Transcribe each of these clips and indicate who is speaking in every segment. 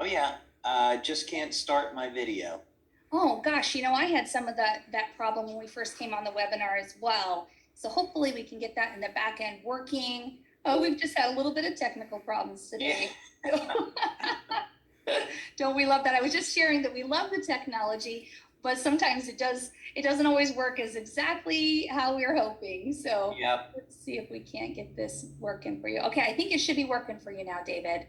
Speaker 1: Oh yeah, just can't start my video.
Speaker 2: Oh gosh, I had some of that problem when we first came on the webinar as well. So hopefully we can get that in the back end working. Oh, we've just had a little bit of technical problems
Speaker 1: Yeah.
Speaker 2: today. Don't we love that? I was just sharing that we love the technology, but sometimes it doesn't always work as exactly how we were hoping. So
Speaker 1: Yep.
Speaker 2: let's see if we can't get this working for you. Okay, I think it should be working for you now, David.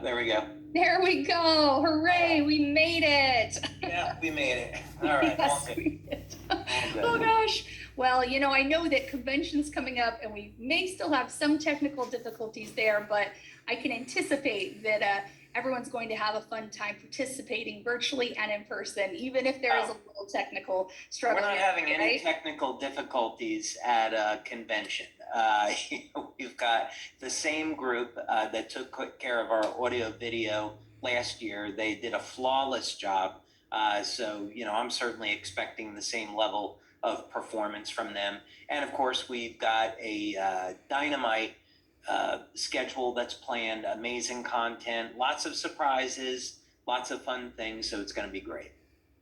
Speaker 1: There we go.
Speaker 2: There we go. Hooray, we made it.
Speaker 1: Yeah, we made it. All right.
Speaker 2: Yes,
Speaker 1: Okay.
Speaker 2: we did.
Speaker 1: All good.
Speaker 2: Oh gosh. Well, I know that convention's coming up and we may still have some technical difficulties there, but I can anticipate that everyone's going to have a fun time participating virtually and in person, even if there is a little technical struggle.
Speaker 1: We're not having any
Speaker 2: right?
Speaker 1: technical difficulties at a convention. We've got the same group that took care of our audio video last year. They did a flawless job. So, I'm certainly expecting the same level of performance from them. And of course, we've got a dynamite schedule that's planned, amazing content, lots of surprises, lots of fun things. So it's going to be great.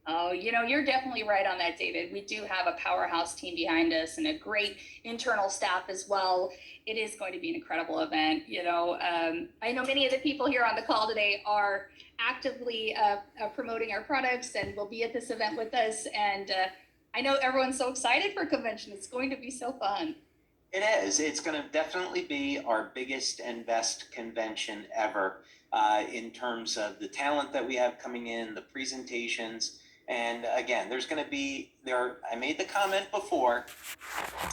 Speaker 1: Oh,
Speaker 2: you're definitely right on that, David. We do have a powerhouse team behind us and a great internal staff as well. It is going to be an incredible event. I know many of the people here on the call today are actively promoting our products and will be at this event with us. And I know everyone's so excited for convention. It's going to be so fun.
Speaker 1: It is. It's going to definitely be our biggest and best convention ever in terms of the talent that we have coming in, the presentations. And again, there's going to be I made the comment before,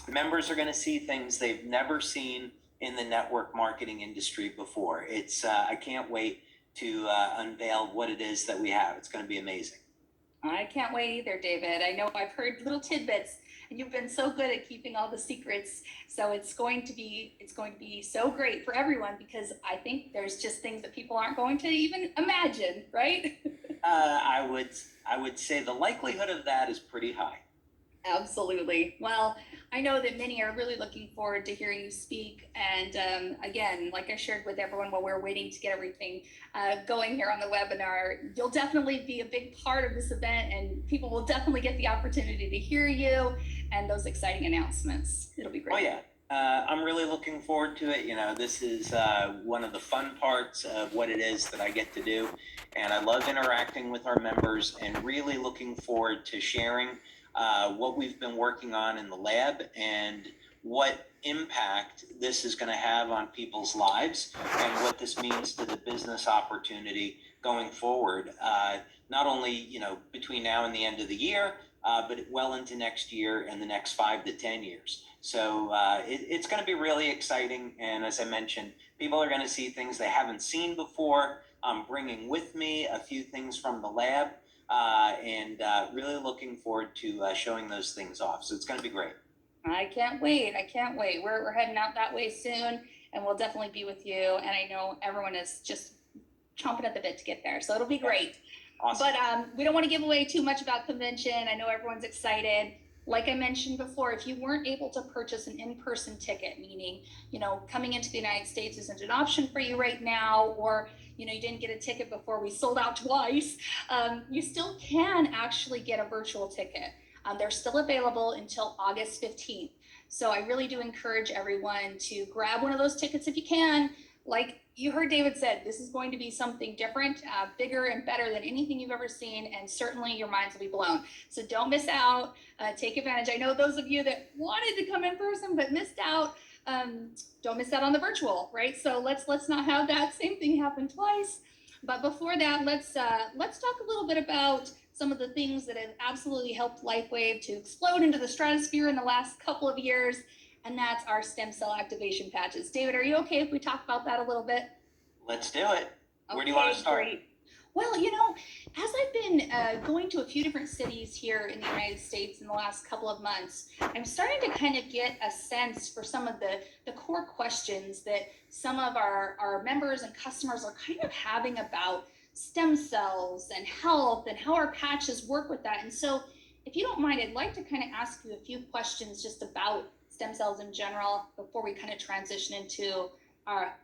Speaker 1: members are going to see things they've never seen in the network marketing industry before. I can't wait to unveil what it is that we have. It's going to be amazing.
Speaker 2: I can't wait either, David. I know I've heard little tidbits and you've been so good at keeping all the secrets. So it's going to be so great for everyone because I think there's just things that people aren't going to even imagine, right?
Speaker 1: I would say the likelihood of that is pretty high.
Speaker 2: Absolutely. Well, I know that many are really looking forward to hearing you speak. And again, like I shared with everyone while we're waiting to get everything going here on the webinar, you'll definitely be a big part of this event and people will definitely get the opportunity to hear you and those exciting announcements. It'll be great.
Speaker 1: Oh, yeah. I'm really looking forward to it. This is one of the fun parts of what it is that I get to do. And I love interacting with our members and really looking forward to sharing what we've been working on in the lab and what impact this is going to have on people's lives and what this means to the business opportunity going forward. Not only, between now and the end of the year, but well into next year and the next 5 to 10 years. So it's going to be really exciting. And as I mentioned, people are going to see things they haven't seen before. I'm bringing with me a few things from the lab and really looking forward to showing those things off. So it's going to be great.
Speaker 2: I can't wait. We're heading out that way soon and we'll definitely be with you. And I know everyone is just chomping at the bit to get there. So it'll be great.
Speaker 1: Awesome.
Speaker 2: But we don't want to give away too much about convention. I know everyone's excited. Like I mentioned before, if you weren't able to purchase an in-person ticket, meaning, coming into the United States isn't an option for you right now, or, you didn't get a ticket before we sold out twice, you still can actually get a virtual ticket. They're still available until August 15th. So I really do encourage everyone to grab one of those tickets if you can. Like you heard David said, this is going to be something different, bigger and better than anything you've ever seen, and certainly your minds will be blown. So don't miss out, take advantage. I know those of you that wanted to come in person but missed out, don't miss out on the virtual, right? So let's not have that same thing happen twice. But before that, let's talk a little bit about some of the things that have absolutely helped Lifewave to explode into the stratosphere in the last couple of years. And that's our stem cell activation patches. David, are you okay if we talk about that a little bit?
Speaker 1: Let's do it. Where do you want to start?
Speaker 2: Great. Well, as I've been going to a few different cities here in the United States in the last couple of months, I'm starting to kind of get a sense for some of the core questions that some of our members and customers are kind of having about stem cells and health and how our patches work with that. And so if you don't mind, I'd like to kind of ask you a few questions just about stem cells in general before we kind of transition into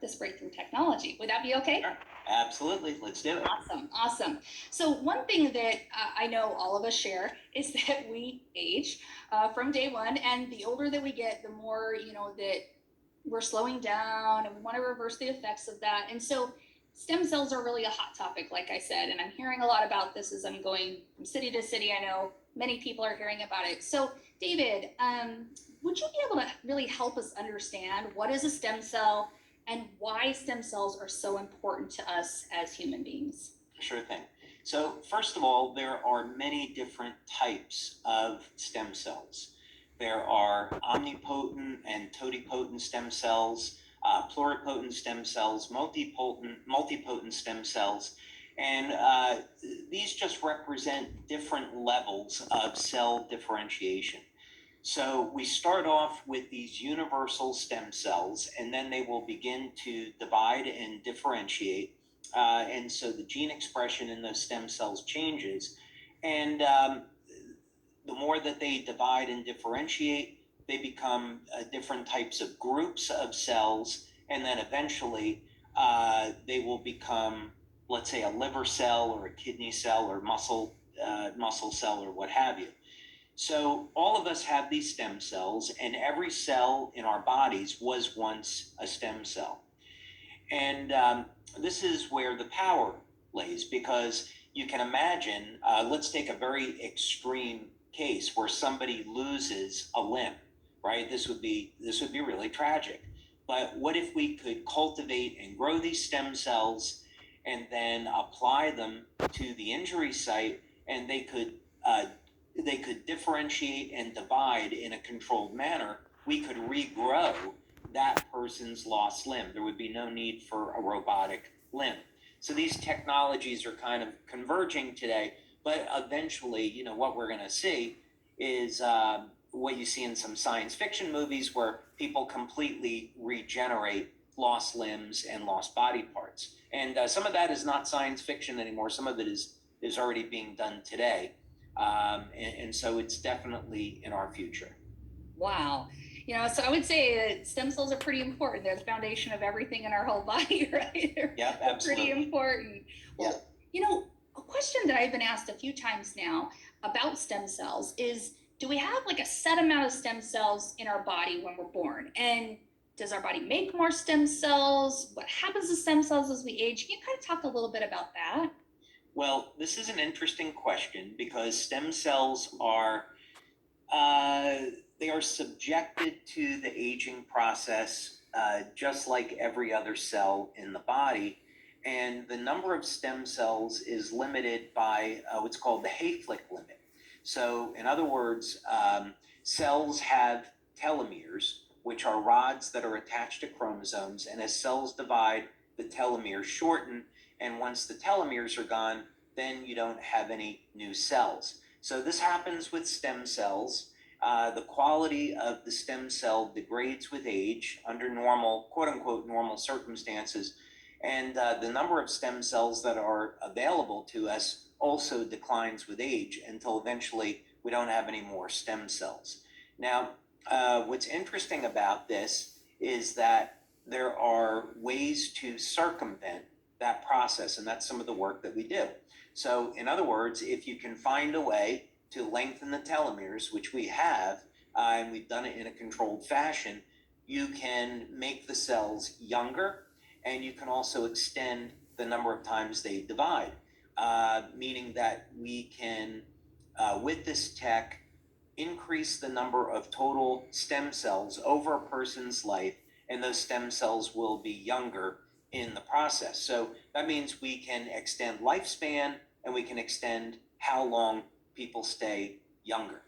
Speaker 2: this breakthrough technology. Would that be okay?
Speaker 1: Sure. Absolutely. Let's do it.
Speaker 2: Awesome. So one thing that I know all of us share is that we age from day one, and the older that we get, the more, that we're slowing down, and we want to reverse the effects of that. And so stem cells are really a hot topic, like I said, and I'm hearing a lot about this as I'm going from city to city. I know many people are hearing about it. So David, would you be able to really help us understand what is a stem cell and why stem cells are so important to us as human beings?
Speaker 1: Sure thing. So first of all, there are many different types of stem cells. There are omnipotent and totipotent stem cells, pluripotent stem cells, multipotent stem cells, and these just represent different levels of cell differentiation. So we start off with these universal stem cells, and then they will begin to divide and differentiate. And so the gene expression in those stem cells changes. And the more that they divide and differentiate, they become different types of groups of cells. And then eventually they will become, let's say, a liver cell or a kidney cell or muscle cell or what have you. So all of us have these stem cells, and every cell in our bodies was once a stem cell. And this is where the power lays, because you can imagine, let's take a very extreme case where somebody loses a limb, right? This would be really tragic. But what if we could cultivate and grow these stem cells and then apply them to the injury site, and they could differentiate and divide in a controlled manner? We could regrow that person's lost limb. There would be no need for a robotic limb. So these technologies are kind of converging today, but eventually, what we're going to see is what you see in some science fiction movies where people completely regenerate lost limbs and lost body parts. And some of that is not science fiction anymore. Some of it is already being done today. And so it's definitely in our future.
Speaker 2: Wow. So I would say that stem cells are pretty important. They're the foundation of everything in our whole body, right?
Speaker 1: Yeah, absolutely.
Speaker 2: Pretty important. Well, a question that I've been asked a few times now about stem cells is, do we have like a set amount of stem cells in our body when we're born? And does our body make more stem cells? What happens to stem cells as we age? Can you kind of talk a little bit about that?
Speaker 1: Well, this is an interesting question because stem cells are they are subjected to the aging process just like every other cell in the body. And the number of stem cells is limited by what's called the Hayflick limit. So in other words, cells have telomeres, which are rods that are attached to chromosomes. And as cells divide, the telomeres shorten. And once the telomeres are gone, then you don't have any new cells. So this happens with stem cells. The quality of the stem cell degrades with age under normal, quote unquote, normal circumstances. And the number of stem cells that are available to us also declines with age until eventually we don't have any more stem cells. Now, what's interesting about this is that there are ways to circumvent that process, and that's some of the work that we do. So in other words, if you can find a way to lengthen the telomeres, which we have, and we've done it in a controlled fashion, you can make the cells younger, and you can also extend the number of times they divide, meaning that we can, with this tech, increase the number of total stem cells over a person's life, and those stem cells will be younger in the process. So that means we can extend lifespan, and we can extend how long people stay younger.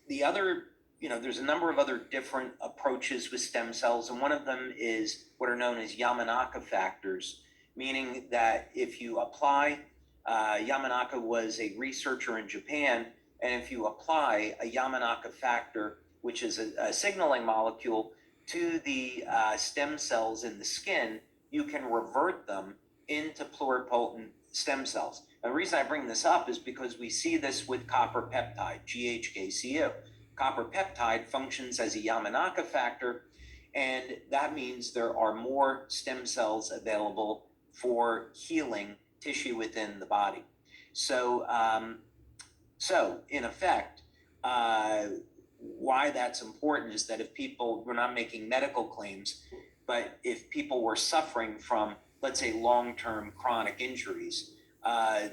Speaker 1: The other, there's a number of other different approaches with stem cells, and one of them is what are known as Yamanaka factors, meaning that if you apply, Yamanaka was a researcher in Japan, and if you apply a Yamanaka factor, which is a signaling molecule, to the stem cells in the skin, you can revert them into pluripotent stem cells. The reason I bring this up is because we see this with copper peptide, GHKCU. Copper peptide functions as a Yamanaka factor, And that means there are more stem cells available for healing tissue within the body. So, in effect, why that's important is that if people, we're not making medical claims, but if people were suffering from, let's say, long-term chronic injuries,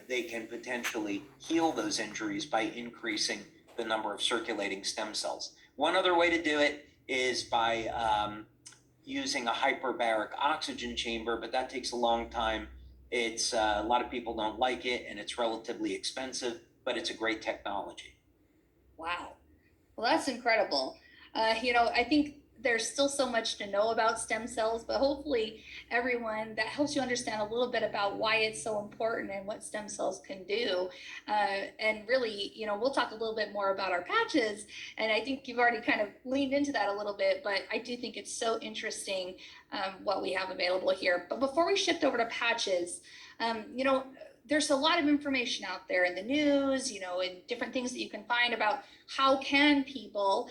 Speaker 1: they can potentially heal those injuries by increasing the number of circulating stem cells. One other way to do it is by using a hyperbaric oxygen chamber, but that takes a long time. It's a lot of people don't like it, and it's relatively expensive, but it's a great technology.
Speaker 2: Wow. Well, that's incredible. I think there's still so much to know about stem cells, but hopefully everyone that helps you understand a little bit about why it's so important and what stem cells can do. And really, we'll talk a little bit more about our patches. And I think you've already kind of leaned into that a little bit, but I do think it's so interesting what we have available here. But before we shift over to patches, there's a lot of information out there in the news, and different things that you can find about how can people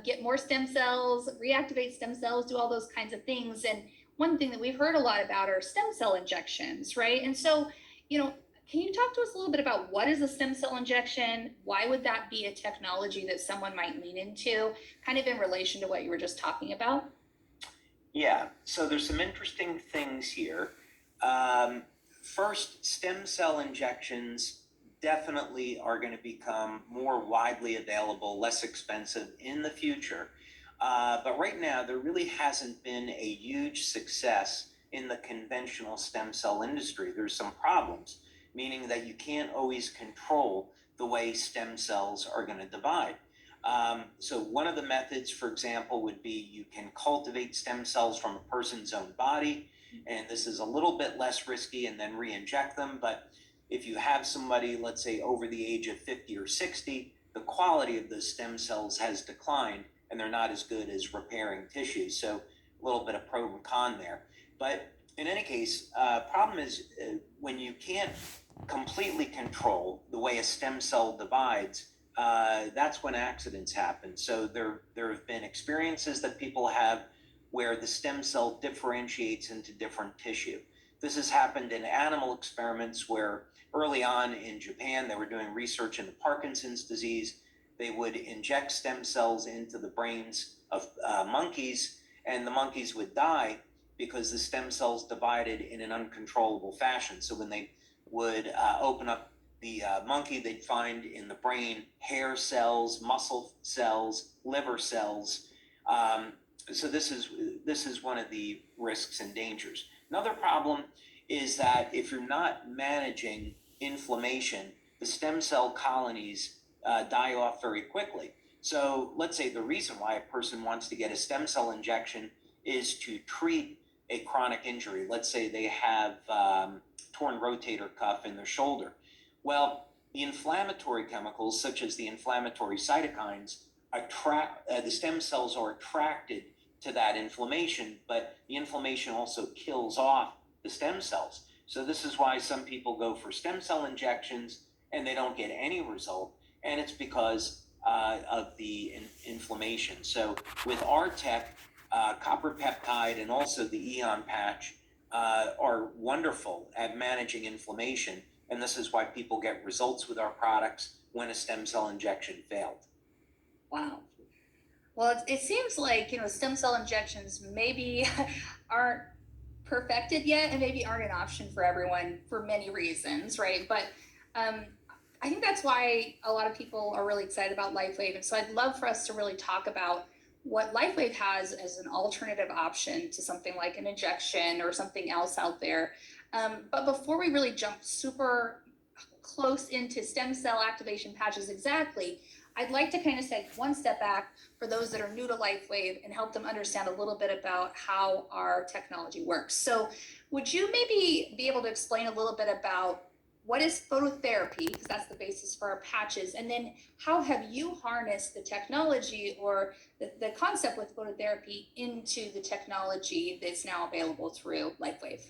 Speaker 2: get more stem cells, reactivate stem cells, do all those kinds of things. And one thing that we've heard a lot about are stem cell injections, right? And so, can you talk to us a little bit about what is a stem cell injection? Why would that be a technology that someone might lean into, kind of in relation to what you were just talking about?
Speaker 1: Yeah, so there's some interesting things here. First, stem cell injections definitely are going to become more widely available, less expensive in the future. But right now, there really hasn't been a huge success in the conventional stem cell industry. There's some problems, meaning that you can't always control the way stem cells are going to divide. So one of the methods, for example, would be you can cultivate stem cells from a person's own body, and this is a little bit less risky, and then re-inject them. But if you have somebody, let's say, over the age of 50 or 60, the quality of those stem cells has declined, and they're not as good as repairing tissue. So a little bit of pro and con there. But in any case, problem is when you can't completely control the way a stem cell divides, that's when accidents happen. So there have been experiences that people have where the stem cell differentiates into different tissue. This has happened in animal experiments where early on in Japan, they were doing research into Parkinson's disease. They would inject stem cells into the brains of monkeys, and the monkeys would die because the stem cells divided in an uncontrollable fashion. So when they would open up the monkey, they'd find in the brain hair cells, muscle cells, liver cells. So this is one of the risks and dangers. Another problem is that if you're not managing inflammation, the stem cell colonies die off very quickly. So let's say the reason why a person wants to get a stem cell injection is to treat a chronic injury. Let's say they have torn rotator cuff in their shoulder. Well, the inflammatory chemicals, such as the inflammatory cytokines, the stem cells are attracted to that inflammation, but the inflammation also kills off the stem cells. So this is why some people go for stem cell injections and they don't get any result, and it's because of the inflammation. So with our tech, copper peptide and also the Eon patch are wonderful at managing inflammation, and this is why people get results with our products when a stem cell injection failed.
Speaker 2: Wow. Well, it seems like, stem cell injections maybe aren't perfected yet and maybe aren't an option for everyone for many reasons, right? But I think that's why a lot of people are really excited about Lifewave. And so I'd love for us to really talk about what Lifewave has as an alternative option to something like an injection or something else out there. But before we really jump super close into stem cell activation patches exactly, I'd like to kind of take one step back for those that are new to Lifewave and help them understand a little bit about how our technology works. So would you maybe be able to explain a little bit about what is phototherapy, because that's the basis for our patches, and then how have you harnessed the technology or the concept with phototherapy into the technology that's now available through Lifewave?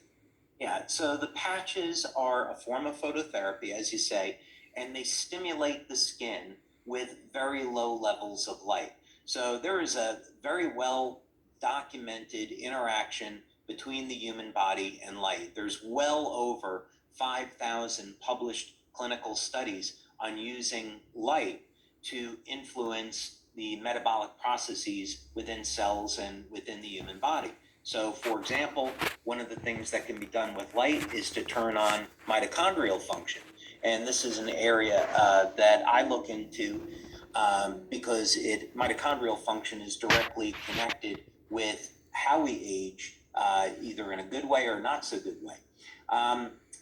Speaker 1: Yeah, so the patches are a form of phototherapy, as you say, and they stimulate the skin with very low levels of light. So there is a very well documented interaction between the human body and light. There's well over 5,000 published clinical studies on using light to influence the metabolic processes within cells and within the human body. So, for example, one of the things that can be done with light is to turn on mitochondrial function. And this is an area that I look into because mitochondrial function is directly connected with how we age, either in a good way or not so good way.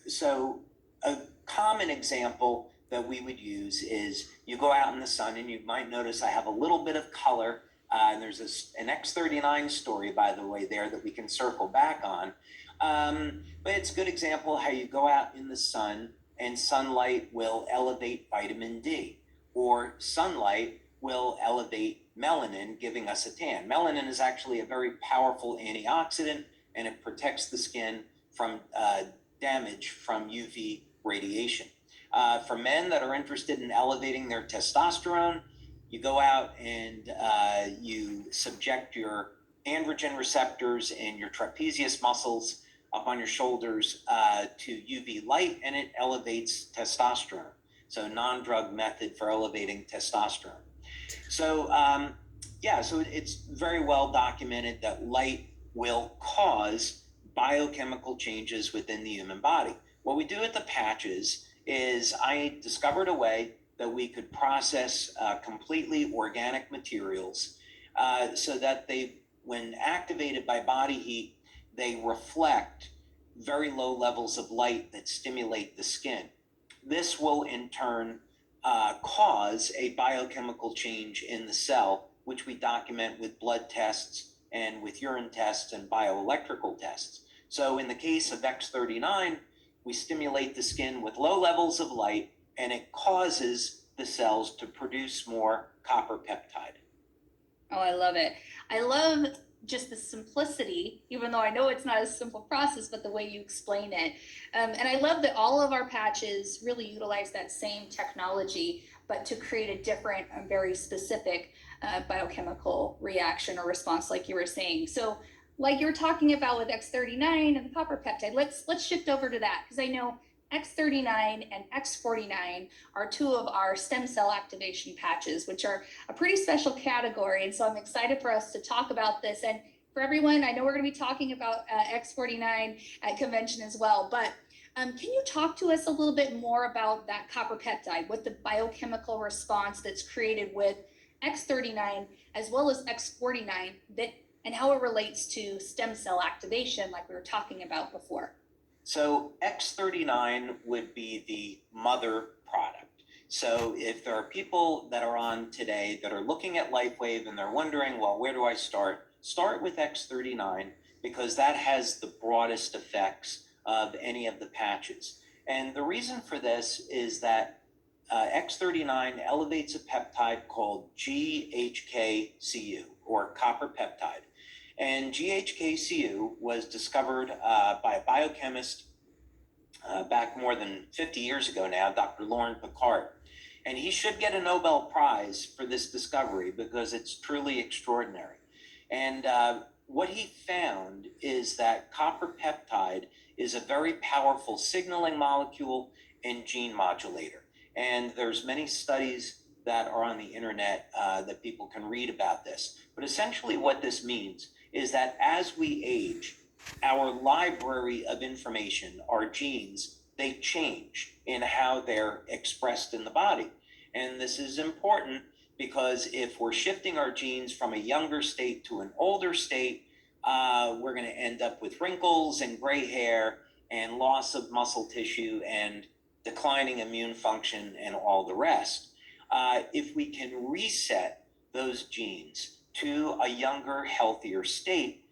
Speaker 1: So a common example that we would use is you go out in the sun and you might notice I have a little bit of color. And there's an X39 story, by the way, there that we can circle back on. But it's a good example how you go out in the sun and sunlight will elevate vitamin D, or sunlight will elevate melanin, giving us a tan. Melanin is actually a very powerful antioxidant, and it protects the skin from damage from UV radiation. For men that are interested in elevating their testosterone, you go out and you subject your androgen receptors and your trapezius muscles up on your shoulders to UV light, and it elevates testosterone. So non-drug method for elevating testosterone. So so it's very well documented that light will cause biochemical changes within the human body. What we do with the patches is I discovered a way that we could process completely organic materials so that they, when activated by body heat, they reflect very low levels of light that stimulate the skin. This will in turn cause a biochemical change in the cell, which we document with blood tests and with urine tests and bioelectrical tests. So in the case of X39, we stimulate the skin with low levels of light, and it causes the cells to produce more copper peptide.
Speaker 2: Oh, I love it. I love just the simplicity, even though I know it's not a simple process, but the way you explain it. And I love that all of our patches really utilize that same technology, but to create a different, very specific biochemical reaction or response, like you were saying. So like you're talking about with X39 and the copper peptide, let's shift over to that, because I know X39 and X49 are two of our stem cell activation patches, which are a pretty special category. And so I'm excited for us to talk about this. And for everyone, I know we're going to be talking about X49 at convention as well, but can you talk to us a little bit more about that copper peptide, what the biochemical response that's created with X39 as well as X49 and how it relates to stem cell activation like we were talking about before?
Speaker 1: So X39 would be the mother product. So if there are people that are on today that are looking at Lifewave and they're wondering, well, where do I start? Start with X39, because that has the broadest effects of any of the patches. And the reason for this is that X39 elevates a peptide called GHKCU, or copper peptide. And GHKCU was discovered by a biochemist back more than 50 years ago now, Dr. Laurent Picard. And he should get a Nobel Prize for this discovery because it's truly extraordinary. And what he found is that copper peptide is a very powerful signaling molecule and gene modulator. And there's many studies that are on the internet that people can read about this. But essentially what this means is that as we age, our library of information, our genes, they change in how they're expressed in the body. And this is important because if we're shifting our genes from a younger state to an older state, we're going to end up with wrinkles and gray hair and loss of muscle tissue and declining immune function and all the rest. If we can reset those genes to a younger, healthier state,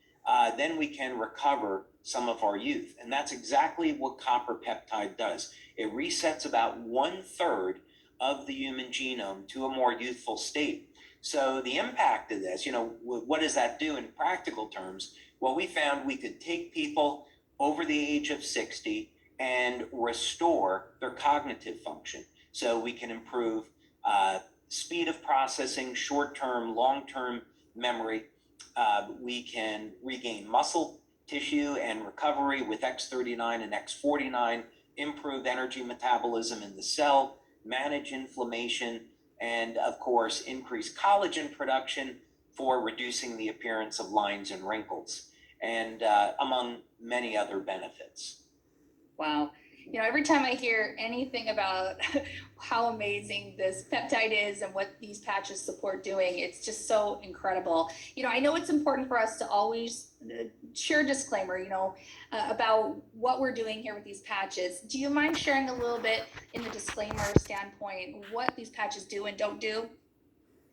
Speaker 1: then we can recover some of our youth. And that's exactly what copper peptide does. It resets about 1/3 of the human genome to a more youthful state. So the impact of this, what does that do in practical terms? Well, we found we could take people over the age of 60 and restore their cognitive function. So we can improve speed of processing, short-term, long-term memory, We can regain muscle tissue and recovery with X39 and X49, improve energy metabolism in the cell, manage inflammation, and of course, increase collagen production for reducing the appearance of lines and wrinkles, and among many other benefits.
Speaker 2: Wow. Every time I hear anything about how amazing this peptide is and what these patches support doing, it's just so incredible. I know it's important for us to always share a disclaimer, about what we're doing here with these patches. Do you mind sharing a little bit in the disclaimer standpoint, what these patches do and don't do?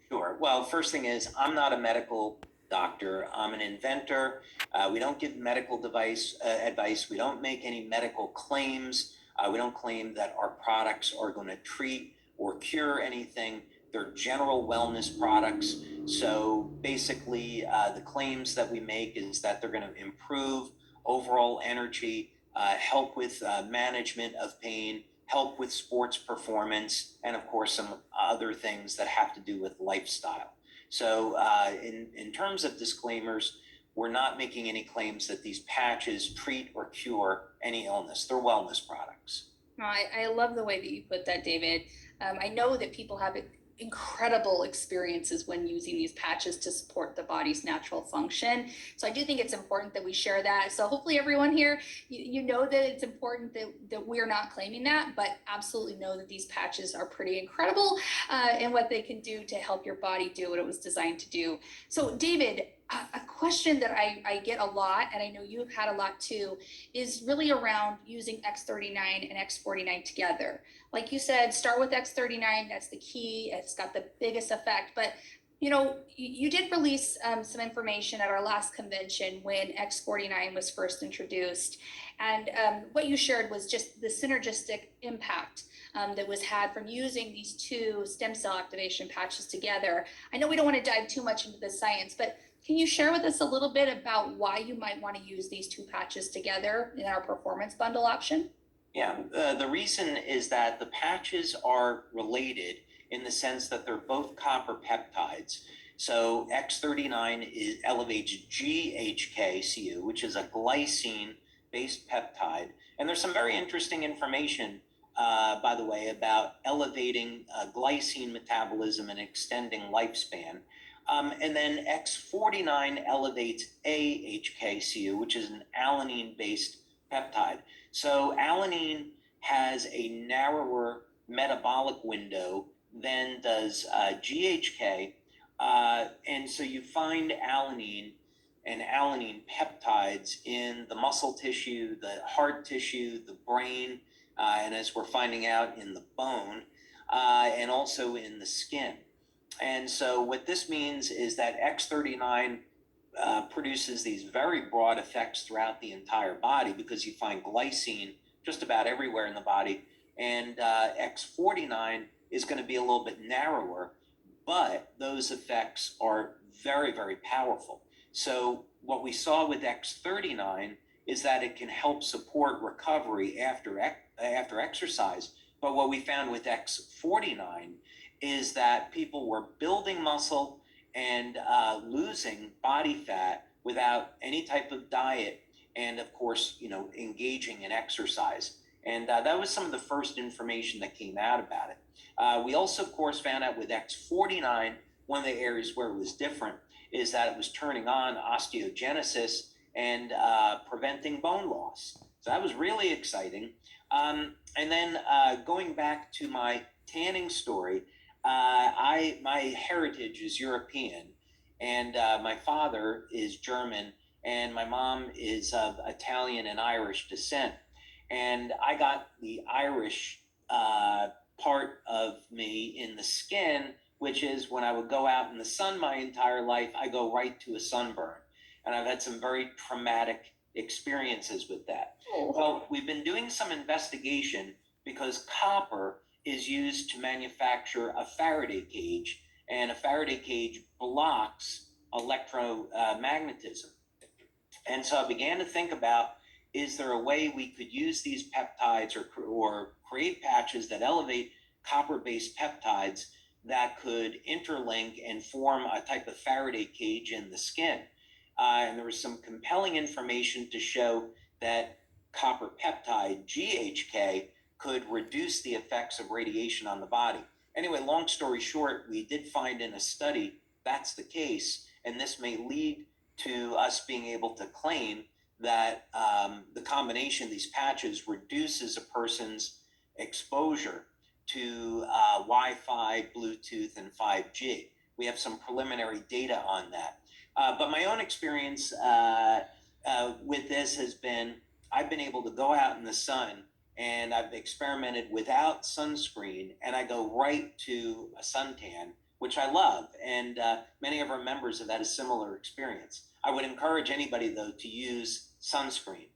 Speaker 1: Sure. Well, first thing is, I'm not a medical doctor. I'm an inventor. We don't give medical device advice. We don't make any medical claims. We don't claim that our products are going to treat or cure anything. They're general wellness products. So basically, the claims that we make is that they're going to improve overall energy, help with management of pain, help with sports performance, and of course some other things that have to do with lifestyle. So in terms of disclaimers, we're not making any claims that these patches treat or cure any illness. They're wellness products.
Speaker 2: I love the way that you put that, David. I know that people have incredible experiences when using these patches to support the body's natural function. So I do think it's important that we share that. So hopefully everyone here, you know that it's important that we're not claiming that, but absolutely know that these patches are pretty incredible in what they can do to help your body do what it was designed to do. So David, a question that I get a lot, and I know you've had a lot too, is really around using X39 and X49 together. Like you said, start with X39, that's the key, it's got the biggest effect. But you did release some information at our last convention when X49 was first introduced. And what you shared was just the synergistic impact that was had from using these two stem cell activation patches together. I know we don't want to dive too much into the science, but can you share with us a little bit about why you might want to use these two patches together in our performance bundle option?
Speaker 1: Yeah, the reason is that the patches are related in the sense that they're both copper peptides. So X39 elevates GHK-Cu, which is a glycine-based peptide. And there's some very interesting information, by the way, about elevating glycine metabolism and extending lifespan. And then X49 elevates AHK-Cu, which is an alanine-based peptide. So alanine has a narrower metabolic window than does GHK. And so you find alanine and alanine peptides in the muscle tissue, the heart tissue, the brain, and as we're finding out in the bone, and also in the skin. And so what this means is that X39 produces these very broad effects throughout the entire body because you find glycine just about everywhere in the body. And X49 is going to be a little bit narrower, but those effects are very, very powerful. So what we saw with X39 is that it can help support recovery after exercise. But what we found with X49 is that people were building muscle and losing body fat without any type of diet, and of course, engaging in exercise. And that was some of the first information that came out about it. We also, of course, found out with X49, one of the areas where it was different is that it was turning on osteogenesis and preventing bone loss. So that was really exciting. And then going back to my tanning story, my heritage is European, and my father is German, and my mom is of Italian and Irish descent. And I got the Irish part of me in the skin, which is when I would go out in the sun my entire life, I go right to a sunburn. And I've had some very traumatic experiences with that.
Speaker 2: Oh.
Speaker 1: Well, we've been doing some investigation because copper is used to manufacture a Faraday cage, and a Faraday cage blocks electromagnetism. And so I began to think about, is there a way we could use these peptides or create patches that elevate copper-based peptides that could interlink and form a type of Faraday cage in the skin. And there was some compelling information to show that copper peptide, GHK, could reduce the effects of radiation on the body. Anyway, long story short, we did find in a study that's the case, and this may lead to us being able to claim that the combination of these patches reduces a person's exposure to Wi-Fi, Bluetooth, and 5G. We have some preliminary data on that. But my own experience with this has been, I've been able to go out in the sun and I've experimented without sunscreen, and I go right to a suntan, which I love. And many of our members have had a similar experience. I would encourage anybody, though, to use sunscreen.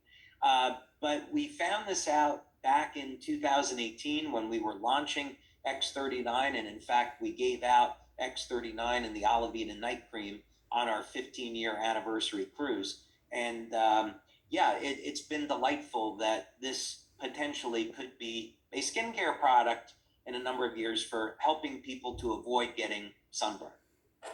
Speaker 1: But we found this out back in 2018 when we were launching X39. And in fact, we gave out X39 and the Olivine night cream on our 15-year anniversary cruise. And it's been delightful that this potentially could be a skincare product in a number of years for helping people to avoid getting sunburn.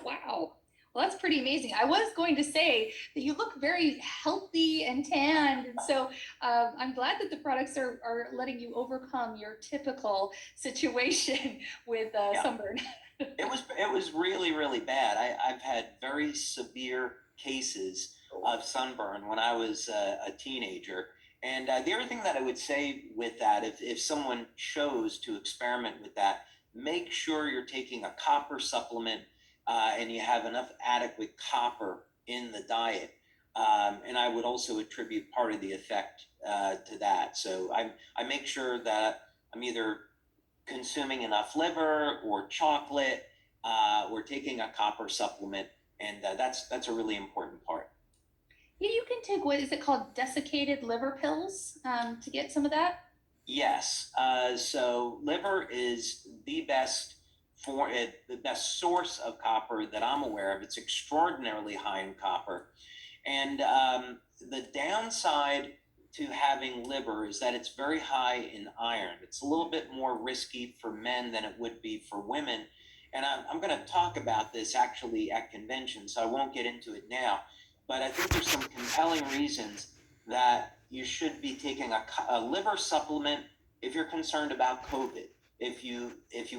Speaker 2: Wow. Well, that's pretty amazing. I was going to say that you look very healthy and tanned. And so I'm glad that the products are letting you overcome your typical situation with sunburn.
Speaker 1: It was really, really bad. I've had very severe cases of sunburn when I was a teenager. And the other thing that I would say with that, if someone chose to experiment with that, make sure you're taking a copper supplement and you have enough adequate copper in the diet. And I would also attribute part of the effect to that. So I make sure that I'm either consuming enough liver or chocolate or taking a copper supplement. And that's a really important part.
Speaker 2: Yeah, you can take, what is it called, desiccated liver pills to get some of that?
Speaker 1: Yes. So liver is the best the best source of copper that I'm aware of. It's extraordinarily high in copper. And the downside to having liver is that it's very high in iron. It's a little bit more risky for men than it would be for women. And I'm going to talk about this actually at convention, so I won't get into it now. But I think there's some compelling reasons that you should be taking a liver supplement if you're concerned about COVID. If you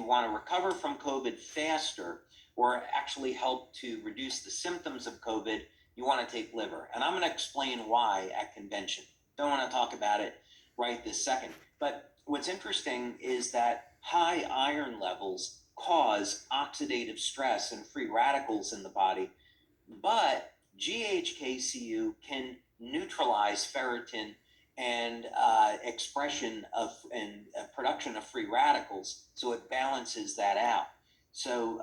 Speaker 1: want to recover from COVID faster or actually help to reduce the symptoms of COVID, you want to take liver. And I'm going to explain why at convention. Don't want to talk about it right this second. But what's interesting is that high iron levels cause oxidative stress and free radicals in the body, but GHKCU can neutralize ferritin and expression of and production of free radicals, so it balances that out. So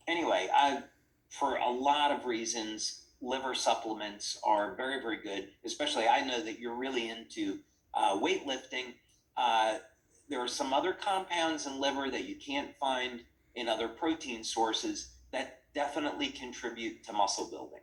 Speaker 1: anyway, for a lot of reasons, liver supplements are very, very good. Especially, I know that you're really into weightlifting. There are some other compounds in liver that you can't find in other protein sources that definitely contribute to muscle building.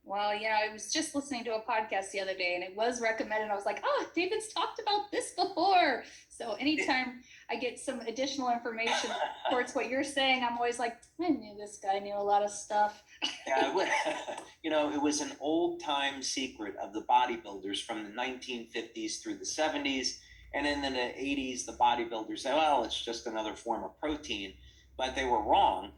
Speaker 2: Well, I was just listening to a podcast the other day and it was recommended. I was like, oh, David's talked about this before. So anytime I get some additional information towards what you're saying, I'm always like, I knew this guy knew a lot of stuff.
Speaker 1: Yeah, it was an old time secret of the bodybuilders from the 1950s through the 70s. And then in the 80s, the bodybuilders said, well, it's just another form of protein. But they were wrong.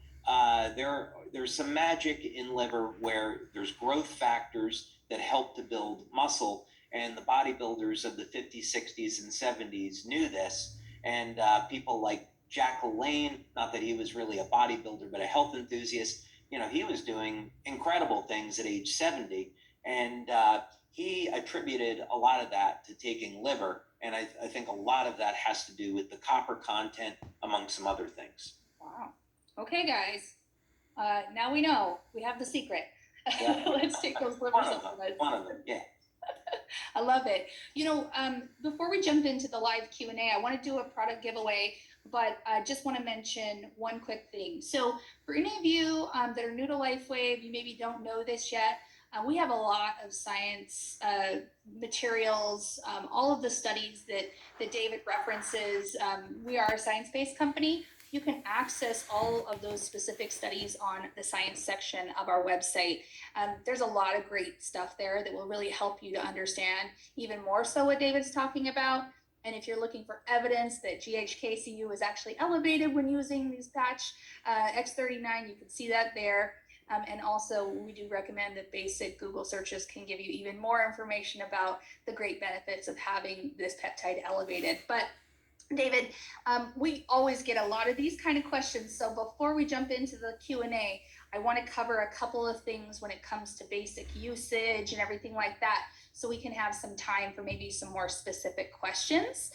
Speaker 1: There's some magic in liver where there's growth factors that help to build muscle, and the bodybuilders of the 50s, 60s, and 70s knew this. And people like Jack LaLanne, not that he was really a bodybuilder, but a health enthusiast, he was doing incredible things at age 70, and he attributed a lot of that to taking liver, and I think a lot of that has to do with the copper content, among some other things.
Speaker 2: Wow. Okay, guys. Now we know. We have the secret. Yeah. Let's take those liver supplements.
Speaker 1: One of them, yeah.
Speaker 2: I love it. Before we jump into the live Q&A, I want to do a product giveaway, but I just want to mention one quick thing. So for any of you that are new to Lifewave, you maybe don't know this yet, we have a lot of science materials, all of the studies that David references. We are a science-based company, you can access all of those specific studies on the science section of our website. There's a lot of great stuff there that will really help you to understand even more so what David's talking about. And if you're looking for evidence that GHKCU is actually elevated when using these patch X39, you can see that there. And also, we do recommend that basic Google searches can give you even more information about the great benefits of having this peptide elevated. But David, we always get a lot of these kind of questions. So before we jump into the Q&A, I want to cover a couple of things when it comes to basic usage and everything like that, so we can have some time for maybe some more specific questions.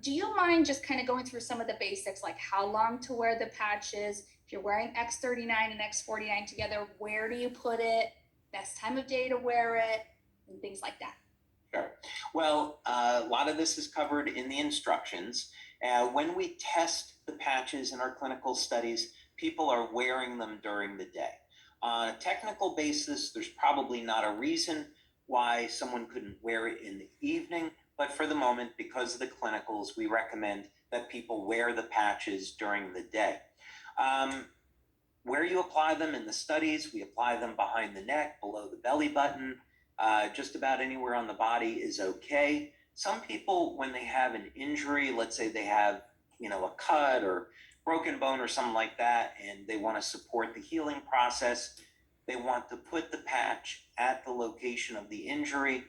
Speaker 2: Do you mind just kind of going through some of the basics, like how long to wear the patches? If you're wearing X39 and X49 together, where do you put it? Best time of day to wear it, and things like that.
Speaker 1: Sure. Well, a lot of this is covered in the instructions. When we test the patches in our clinical studies, people are wearing them during the day. On a technical basis, there's probably not a reason why someone couldn't wear it in the evening, but for the moment, because of the clinicals, we recommend that people wear the patches during the day. Where you apply them in the studies, we apply them behind the neck, below the belly button. Just about anywhere on the body is okay. Some people, when they have an injury, let's say they have, a cut or broken bone or something like that, and they want to support the healing process, they want to put the patch at the location of the injury.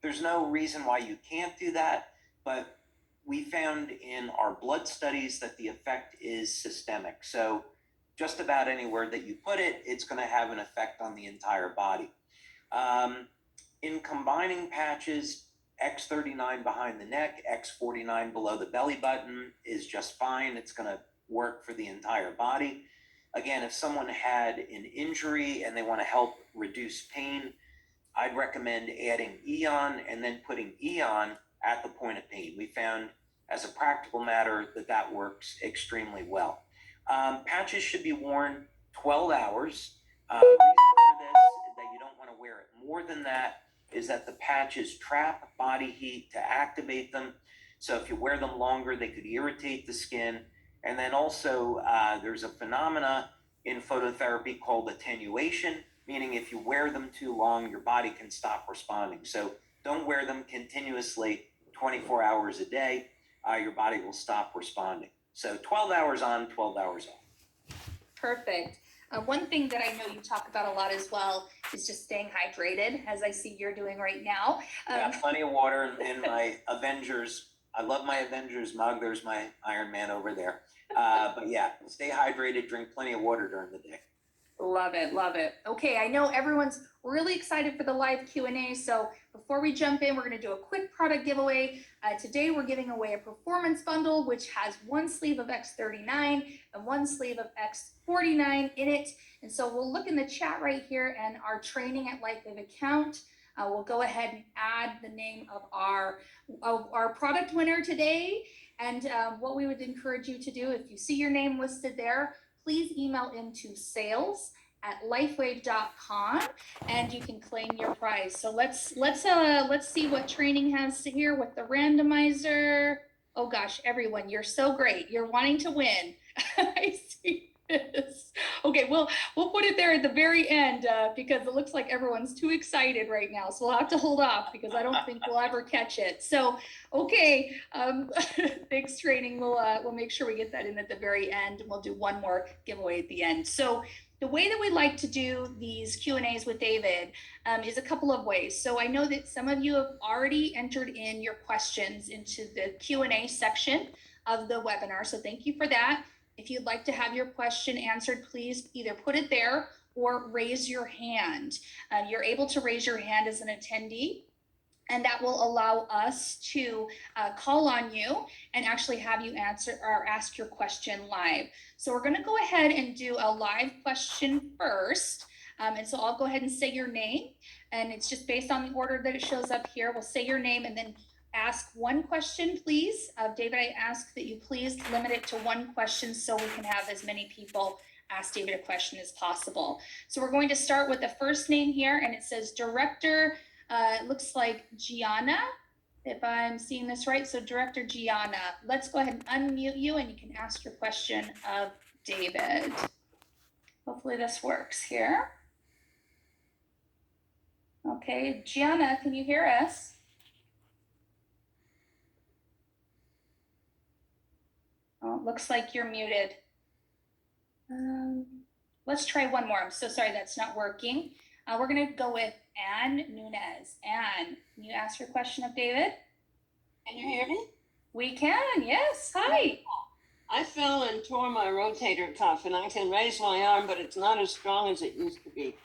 Speaker 1: There's no reason why you can't do that, but we found in our blood studies that the effect is systemic. So just about anywhere that you put it, it's going to have an effect on the entire body. In combining patches, X39 behind the neck, X49 below the belly button is just fine. It's going to work for the entire body. Again, if someone had an injury and they want to help reduce pain, I'd recommend adding Eon and then putting Eon at the point of pain. We found, as a practical matter, that works extremely well. Patches should be worn 12 hours. The reason for this is that you don't want to wear it more than that, is that the patches trap body heat to activate them. So if you wear them longer, they could irritate the skin. And then also there's a phenomena in phototherapy called attenuation, meaning if you wear them too long, your body can stop responding. So don't wear them continuously 24 hours a day. Your body will stop responding. So 12 hours on, 12 hours off.
Speaker 2: Perfect. One thing that I know you talk about a lot as well is just staying hydrated, as I see you're doing right now.
Speaker 1: Got plenty of water in my Avengers. I love my Avengers mug. There's my Iron Man over there. But yeah, stay hydrated, drink plenty of water during the day.
Speaker 2: Love it, love it. Okay, I know everyone's really excited for the live Q&A, so before we jump in, we're going to do a quick product giveaway. Today, we're giving away a performance bundle, which has one sleeve of X39 and one sleeve of X49 in it. And so we'll look in the chat right here and our Training at Lifewave account. We'll go ahead and add the name of our product winner today. And what we would encourage you to do, if you see your name listed there, please email into sales@lifewave.com and you can claim your prize. So let's see what Training has here with the randomizer. Oh gosh, everyone, you're so great. You're wanting to win. I see this. Okay, we'll put it there at the very end because it looks like everyone's too excited right now. So we'll have to hold off because I don't think we'll ever catch it. So, okay, thanks Training. We'll make sure we get that in at the very end, and we'll do one more giveaway at the end. So the way that we like to do these Q&As with David is a couple of ways. So I know that some of you have already entered in your questions into the Q&A section of the webinar. So thank you for that. If you'd like to have your question answered, please either put it there or raise your hand. You're able to raise your hand as an attendee, and that will allow us to call on you and actually have you answer or ask your question live. So we're going to go ahead and do a live question first. And so I'll go ahead and say your name, and it's just based on the order that it shows up here. We'll say your name and then ask one question, please. David, I ask that you please limit it to one question so we can have as many people ask David a question as possible. So we're going to start with the first name here, and it says Director, it looks like Gianna. if I'm seeing this right. So Director Gianna, let's go ahead and unmute you and you can ask your question of David. Hopefully this works here. Okay, Gianna, can you hear us? Oh, looks like you're muted. Let's try one more. I'm so sorry that's not working. We're gonna go with Ann Nunez. Ann, can you ask your question of David?
Speaker 3: Can you hear me?
Speaker 2: We can, yes. Hi.
Speaker 3: I fell and tore my rotator cuff, and I can raise my arm, but it's not as strong as it used to be.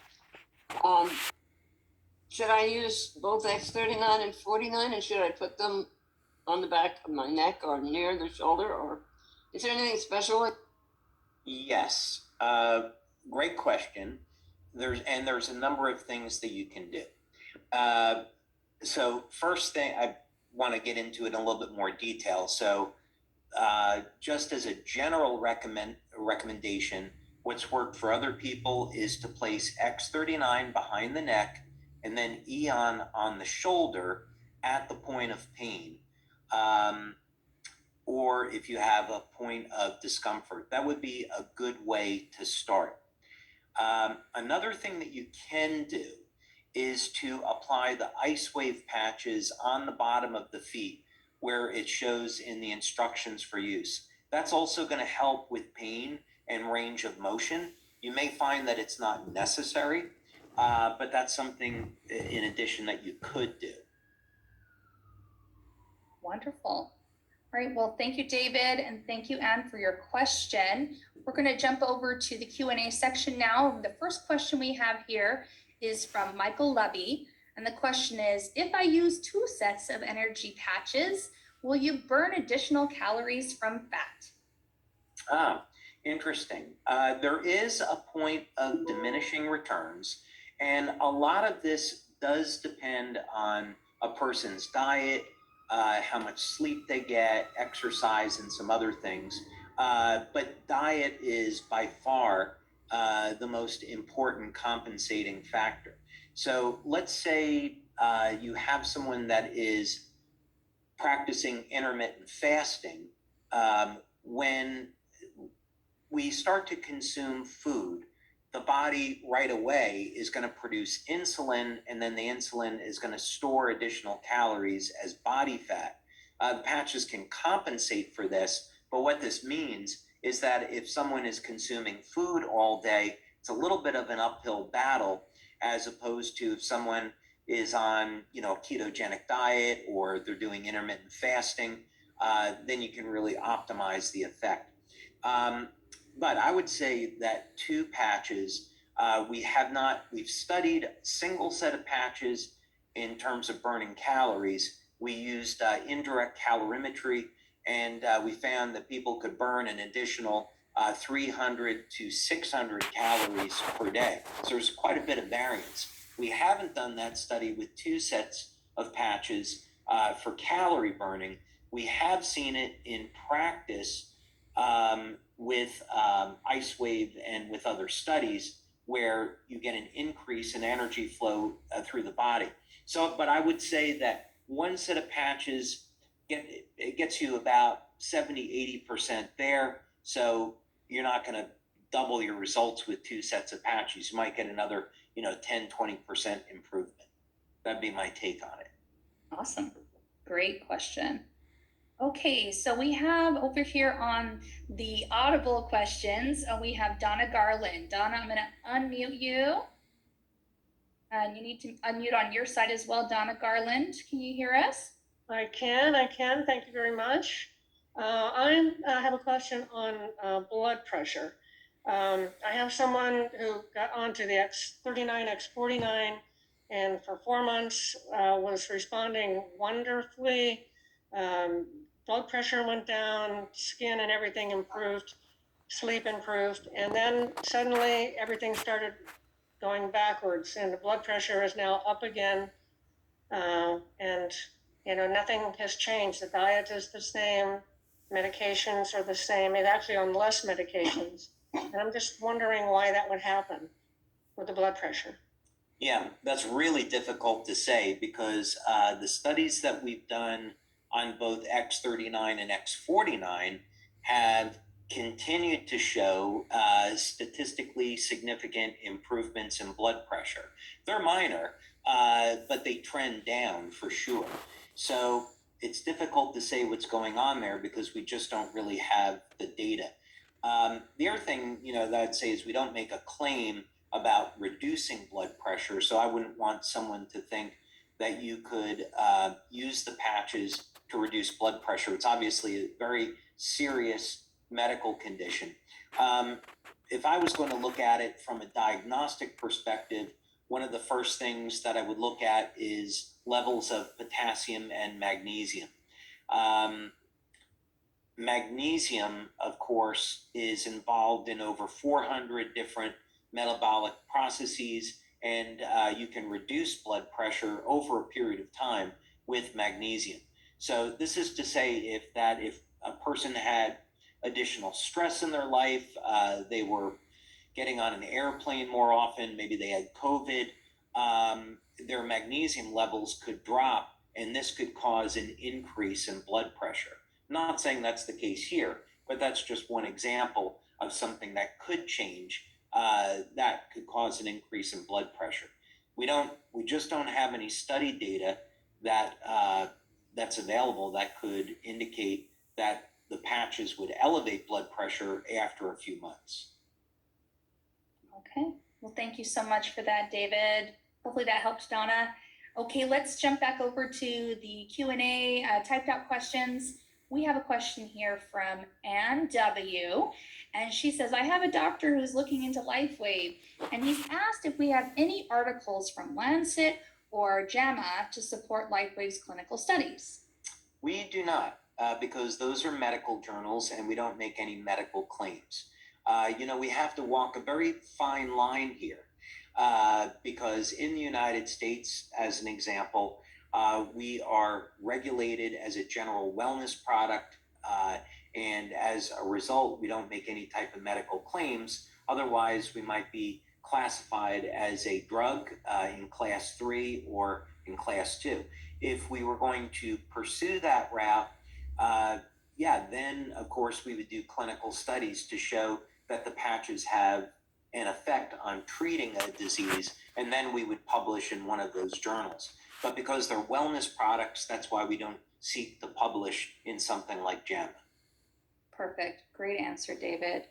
Speaker 3: Should I use both X39 and 49, and should I put them on the back of my neck or near the shoulder, or is there anything special?
Speaker 1: Yes, great question. There's a number of things that you can do. So first thing, I want to get into it in a little bit more detail. So just as a general recommendation, what's worked for other people is to place X39 behind the neck and then Eon on the shoulder at the point of pain. Or if you have a point of discomfort, that would be a good way to start. Another thing that you can do is to apply the Lifewave patches on the bottom of the feet where it shows in the instructions for use. That's also going to help with pain and range of motion. You may find that it's not necessary, but that's something in addition that you could do.
Speaker 2: Wonderful. All right, well, thank you, David, and thank you, Anne, for your question. We're going to jump over to the Q&A section now. The first question we have here is from Michael Levy, and the question is, if I use 2 sets of energy patches, will you burn additional calories from fat?
Speaker 1: Interesting. There is a point of diminishing returns, and a lot of this does depend on a person's diet, how much sleep they get, exercise, and some other things. But diet is by far the most important compensating factor. So let's say you have someone that is practicing intermittent fasting. When we start to consume food, the body right away is going to produce insulin, and then the insulin is going to store additional calories as body fat. The patches can compensate for this, but what this means is that if someone is consuming food all day, it's a little bit of an uphill battle, as opposed to if someone is on, a ketogenic diet or they're doing intermittent fasting, then you can really optimize the effect. But I would say that 2 patches, we've studied single set of patches in terms of burning calories. We used indirect calorimetry, and we found that people could burn an additional 300 to 600 calories per day. So there's quite a bit of variance. We haven't done that study with 2 sets of patches for calorie burning. We have seen it in practice with Lifewave and with other studies where you get an increase in energy flow through the body. So, but I would say that 1 set of patches gets you about 70-80% there. So you're not going to double your results with 2 sets of patches. You might get another 10-20% improvement. That'd be my take on it.
Speaker 2: Awesome. Great question. Okay, so we have over here on the audible questions, we have Donna Garland. Donna, I'm going to unmute you. And you need to unmute on your side as well, Donna Garland. Can you hear us?
Speaker 4: I can. Thank you very much. I have a question on blood pressure. I have someone who got onto the X39, X49, and for 4 months was responding wonderfully. Blood pressure went down, skin and everything improved, sleep improved, and then suddenly everything started going backwards, and the blood pressure is now up again, and nothing has changed. The diet is the same, medications are the same. It's actually on less medications, and I'm just wondering why that would happen with the blood pressure.
Speaker 1: Yeah, that's really difficult to say because the studies that we've done on both X39 and X49 have continued to show statistically significant improvements in blood pressure. They're minor, but they trend down for sure. So it's difficult to say what's going on there because we just don't really have the data. The other thing, that I'd say is we don't make a claim about reducing blood pressure. So I wouldn't want someone to think that you could use the patches to reduce blood pressure. It's obviously a very serious medical condition. If I was going to look at it from a diagnostic perspective, one of the first things that I would look at is levels of potassium and magnesium. Magnesium, of course, is involved in over 400 different metabolic processes, and you can reduce blood pressure over a period of time with magnesium. So this is to say if a person had additional stress in their life, they were getting on an airplane more often, maybe they had COVID, their magnesium levels could drop, and this could cause an increase in blood pressure. Not saying that's the case here, but that's just one example of something that could change, that could cause an increase in blood pressure. We just don't have any study data that's available that could indicate that the patches would elevate blood pressure after a few months.
Speaker 2: Okay, well, thank you so much for that, David. Hopefully that helped, Donna. Okay, let's jump back over to the Q&A typed out questions. We have a question here from Ann W. And she says, I have a doctor who's looking into Lifewave, and he's asked if we have any articles from Lancet or JAMA to support Lifewave's clinical studies.
Speaker 1: We do not, because those are medical journals and we don't make any medical claims. We have to walk a very fine line here, because in the United States, as an example, we are regulated as a general wellness product, and as a result, we don't make any type of medical claims. Otherwise, we might be classified as a drug in class 3 or in class 2. If we were going to pursue that route, then of course we would do clinical studies to show that the patches have an effect on treating a disease, and then we would publish in one of those journals. But because they're wellness products, that's why we don't seek to publish in something like JAMA.
Speaker 2: Perfect. Great answer, David.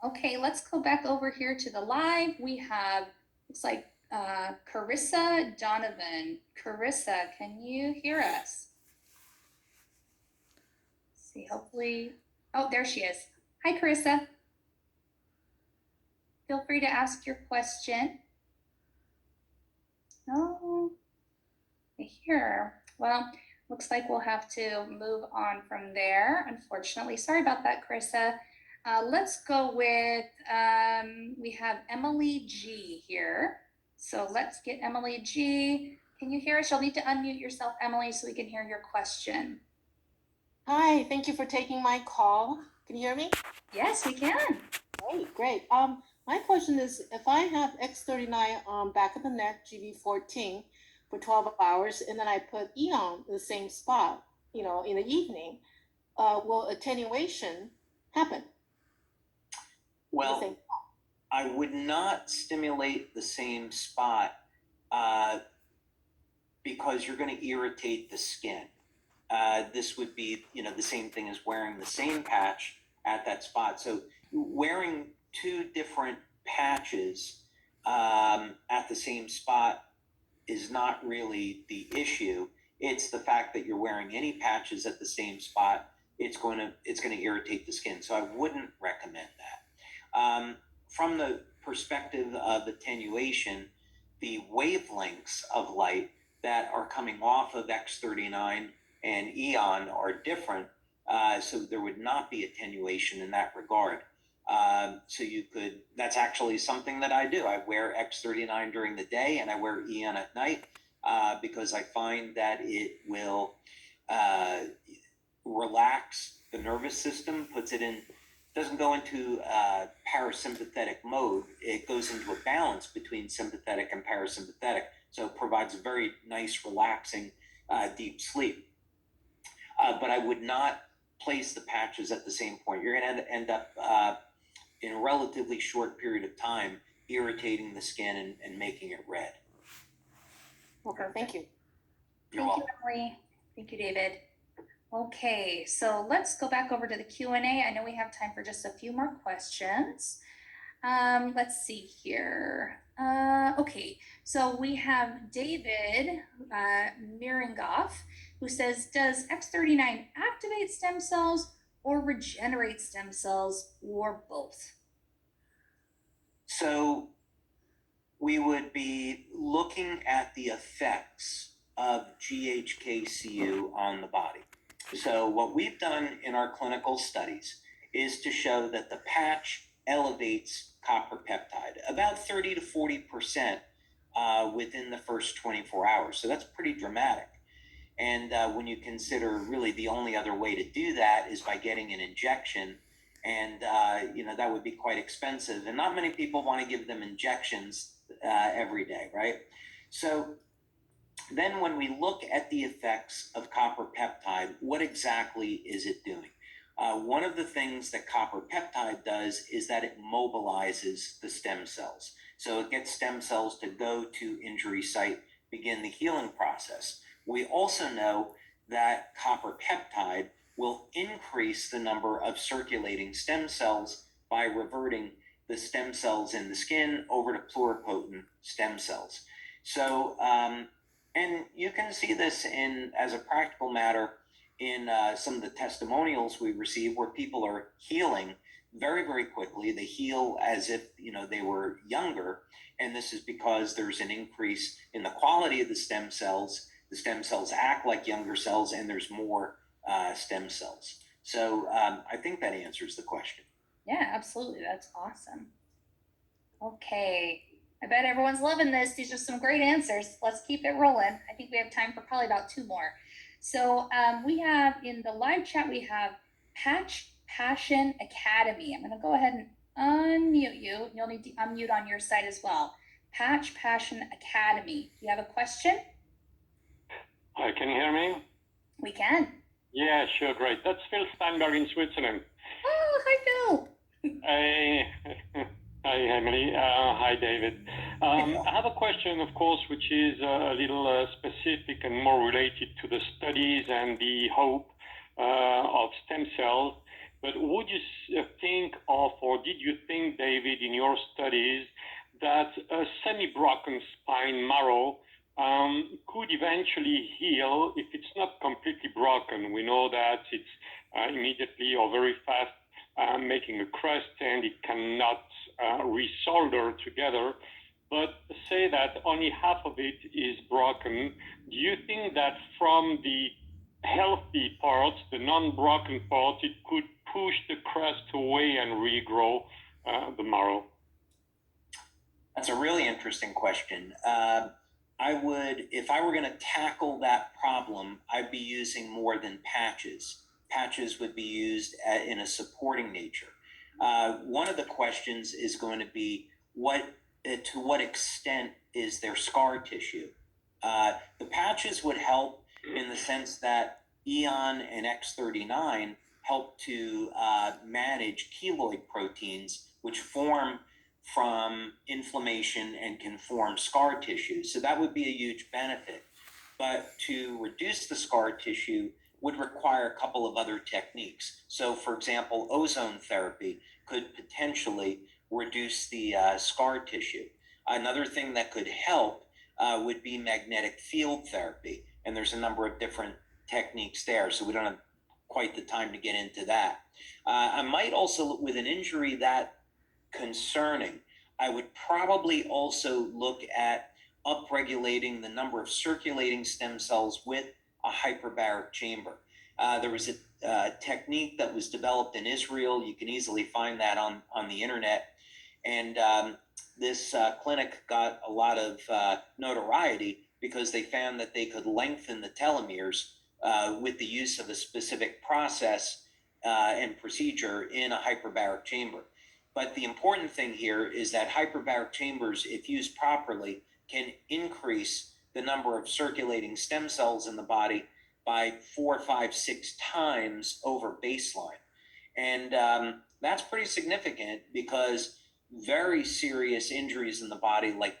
Speaker 2: Okay, let's go back over here to the live. We have, looks like Carissa Donovan. Carissa, can you hear us? Let's see, hopefully. Oh, there she is. Hi, Carissa. Feel free to ask your question. No, here. Well, looks like we'll have to move on from there, unfortunately. Sorry about that, Carissa. Let's go with, we have Emily G here. So let's get Emily G. Can you hear us? You'll need to unmute yourself, Emily, so we can hear your question.
Speaker 5: Hi, thank you for taking my call. Can you hear me?
Speaker 2: Yes, we can.
Speaker 5: Great. My question is, if I have X39 back of the neck, GB14 for 12 hours, and then I put Eon in the same spot, in the evening, will attenuation happen?
Speaker 1: Well, I would not stimulate the same spot because you're going to irritate the skin. This would be, the same thing as wearing the same patch at that spot. So wearing two different patches at the same spot is not really the issue. It's the fact that you're wearing any patches at the same spot. It's going to irritate the skin. So I wouldn't recommend that. From the perspective of attenuation, the wavelengths of light that are coming off of X39 and Eon are different. So there would not be attenuation in that regard. That's actually something that I do. I wear X39 during the day and I wear Eon at night because I find that it will relax the nervous system, doesn't go into parasympathetic mode, it goes into a balance between sympathetic and parasympathetic. So it provides a very nice, relaxing, deep sleep. But I would not place the patches at the same point. You're going to end up in a relatively short period of time irritating the skin and making it red.
Speaker 5: Okay, thank you.
Speaker 1: You're
Speaker 2: Thank
Speaker 1: welcome.
Speaker 2: you, Emily. Thank you, David. Okay, so let's go back over to the Q&A. I know we have time for just a few more questions. Let's see here. Okay, so we have David Miringoff, who says, does X39 activate stem cells or regenerate stem cells or both?
Speaker 1: So we would be looking at the effects of GHKCU on the body. So what we've done in our clinical studies is to show that the patch elevates copper peptide about 30 to 40% within the first 24 hours. So that's pretty dramatic. And when you consider really the only other way to do that is by getting an injection, and that would be quite expensive. And not many people want to give them injections every day, right? So then when we look at the effects of copper peptide, what exactly is it doing? One of the things that copper peptide does is that it mobilizes the stem cells. So it gets stem cells to go to injury site, begin the healing process. We also know that copper peptide will increase the number of circulating stem cells by reverting the stem cells in the skin over to pluripotent stem cells. So, and you can see this as a practical matter in some of the testimonials we receive where people are healing very, very quickly. They heal as if, they were younger. And this is because there's an increase in the quality of the stem cells. The stem cells act like younger cells, and there's more stem cells. So I think that answers the question.
Speaker 2: Yeah, absolutely. That's awesome. Okay. I bet everyone's loving this. These are some great answers. Let's keep it rolling. I think we have time for probably about 2 more. So we have in the live chat, we have Patch Passion Academy. I'm going to go ahead and unmute you. You'll need to unmute on your side as well. Patch Passion Academy. Do you have a question?
Speaker 6: Hi, can you hear me?
Speaker 2: We can.
Speaker 6: Yeah, sure, great. That's Phil Steinberg in Switzerland.
Speaker 2: Oh, hi, Phil.
Speaker 6: Hey, hi, Emily. Hi, David. I have a question, of course, which is a little specific and more related to the studies and the hope of stem cells. But would you think of, or did you think, David, in your studies, that a semi-broken spine marrow could eventually heal if it's not completely broken? We know that it's immediately or very fast making a crust, and it cannot resolder together. But say that only half of it is broken. Do you think that from the healthy parts, the non-broken parts, it could push the crust away and regrow the marrow?
Speaker 1: That's a really interesting question. If I were going to tackle that problem, I'd be using more than patches. Patches would be used in a supporting nature. One of the questions is going to be to what extent is there scar tissue? The patches would help in the sense that EON and X39 help to manage keloid proteins, which form from inflammation and can form scar tissue. So that would be a huge benefit. But to reduce the scar tissue would require a couple of other techniques. So, for example, ozone therapy could potentially reduce the scar tissue. Another thing that could help would be magnetic field therapy. And there's a number of different techniques there. So we don't have quite the time to get into that. I might also, with an injury that concerning, I would probably also look at upregulating the number of circulating stem cells with a hyperbaric chamber. There was a technique that was developed in Israel. You can easily find that on the internet. And this clinic got a lot of notoriety because they found that they could lengthen the telomeres with the use of a specific process and procedure in a hyperbaric chamber. But the important thing here is that hyperbaric chambers, if used properly, can increase the number of circulating stem cells in the body by 4, 5, 6 times over baseline. And that's pretty significant because very serious injuries in the body, like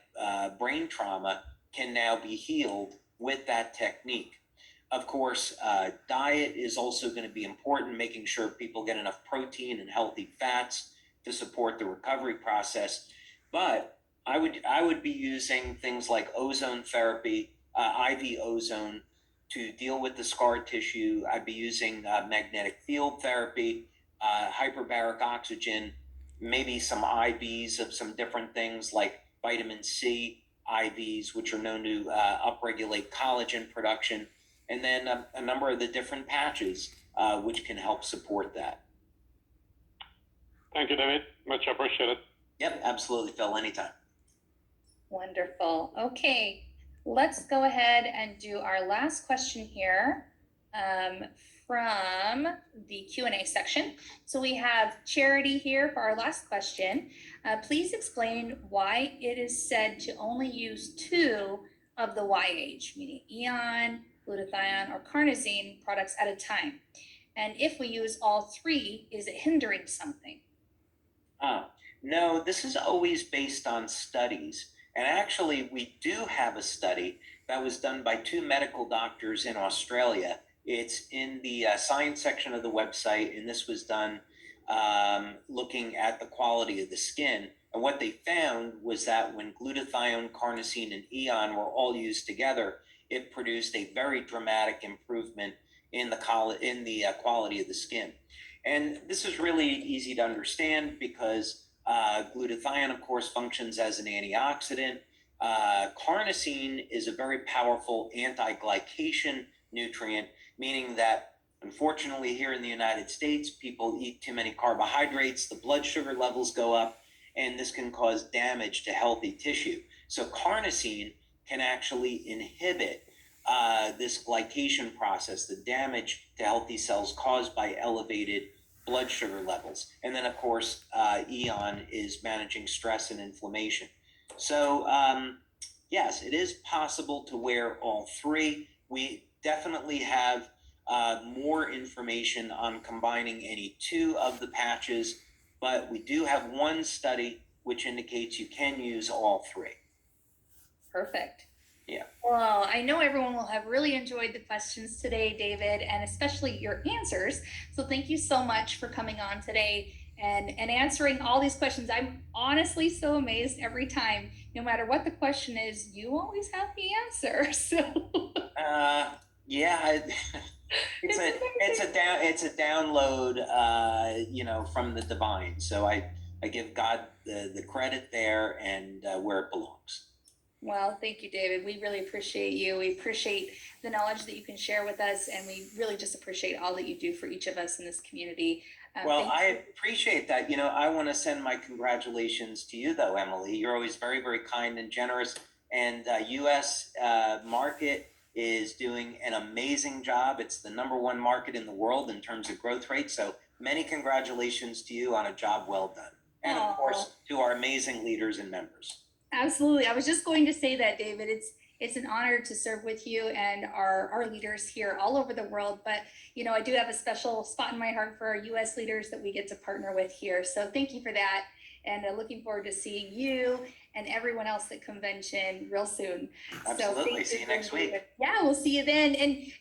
Speaker 1: brain trauma, can now be healed with that technique. Of course, diet is also going to be important, making sure people get enough protein and healthy fats to support the recovery process. But I would be using things like ozone therapy, IV ozone, to deal with the scar tissue. I'd be using magnetic field therapy, hyperbaric oxygen, maybe some IVs of some different things like vitamin C IVs, which are known to upregulate collagen production, and then a number of the different patches, which can help support that.
Speaker 6: Thank you, David. Much appreciated.
Speaker 1: Yep, absolutely, Phil, anytime.
Speaker 2: Wonderful. Okay, let's go ahead and do our last question here from the Q&A section. So we have Charity here for our last question. Please explain why it is said to only use 2 of the YH, meaning Eon, glutathione, or carnosine products at a time. And if we use all 3, is it hindering something?
Speaker 1: No, this is always based on studies. And actually, we do have a study that was done by 2 medical doctors in Australia. It's in the science section of the website, and this was done looking at the quality of the skin. And what they found was that when glutathione, carnosine, and Eon were all used together, it produced a very dramatic improvement in the quality of the skin. And this is really easy to understand because glutathione, of course, functions as an antioxidant. Carnosine is a very powerful anti-glycation nutrient, meaning that unfortunately here in the United States, people eat too many carbohydrates, the blood sugar levels go up, and this can cause damage to healthy tissue. So carnosine can actually inhibit this glycation process, the damage to healthy cells caused by elevated blood sugar levels. And then, of course, Eon is managing stress and inflammation. So, yes, it is possible to wear all 3. We definitely have more information on combining any 2 of the patches, but we do have one study which indicates you can use all 3.
Speaker 2: Perfect.
Speaker 1: Yeah.
Speaker 2: Well, I know everyone will have really enjoyed the questions today, David, and especially your answers. So thank you so much for coming on today and answering all these questions. I'm honestly so amazed every time. No matter what the question is, you always have the answer. So
Speaker 1: yeah, it's a download, from the divine. So I give God the credit there and where it belongs.
Speaker 2: Well, thank you, David. We really appreciate you. We appreciate the knowledge that you can share with us, and we really just appreciate all that you do for each of us in this community.
Speaker 1: Well, I appreciate that. I want to send my congratulations to you, though, Emily. You're always very, very kind and generous, and U.S. market is doing an amazing job. It's the #1 market in the world in terms of growth rate. So many congratulations to you on a job well done. And of course, to our amazing leaders and members.
Speaker 2: Absolutely. I was just going to say that, David. It's an honor to serve with you and our leaders here all over the world. But, I do have a special spot in my heart for our U.S. leaders that we get to partner with here. So thank you for that. And looking forward to seeing you and everyone else at convention real soon.
Speaker 1: Absolutely. See you next week.
Speaker 2: Yeah, we'll see you then.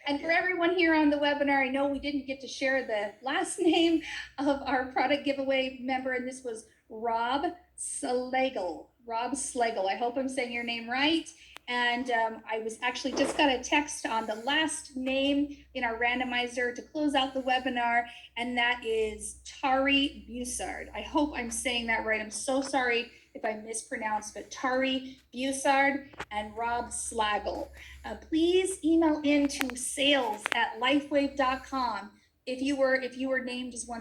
Speaker 2: And for everyone here on the webinar, I know we didn't get to share the last name of our product giveaway member, and this was Rob Slagle. Rob Slagle. I hope I'm saying your name right. And I was actually just got a text on the last name in our randomizer to close out the webinar, and that is Tari Bussard. I hope I'm saying that right. I'm so sorry if I mispronounced, but Tari Bussard and Rob Slagle. Please email in to sales@lifewave.com if you were named as one of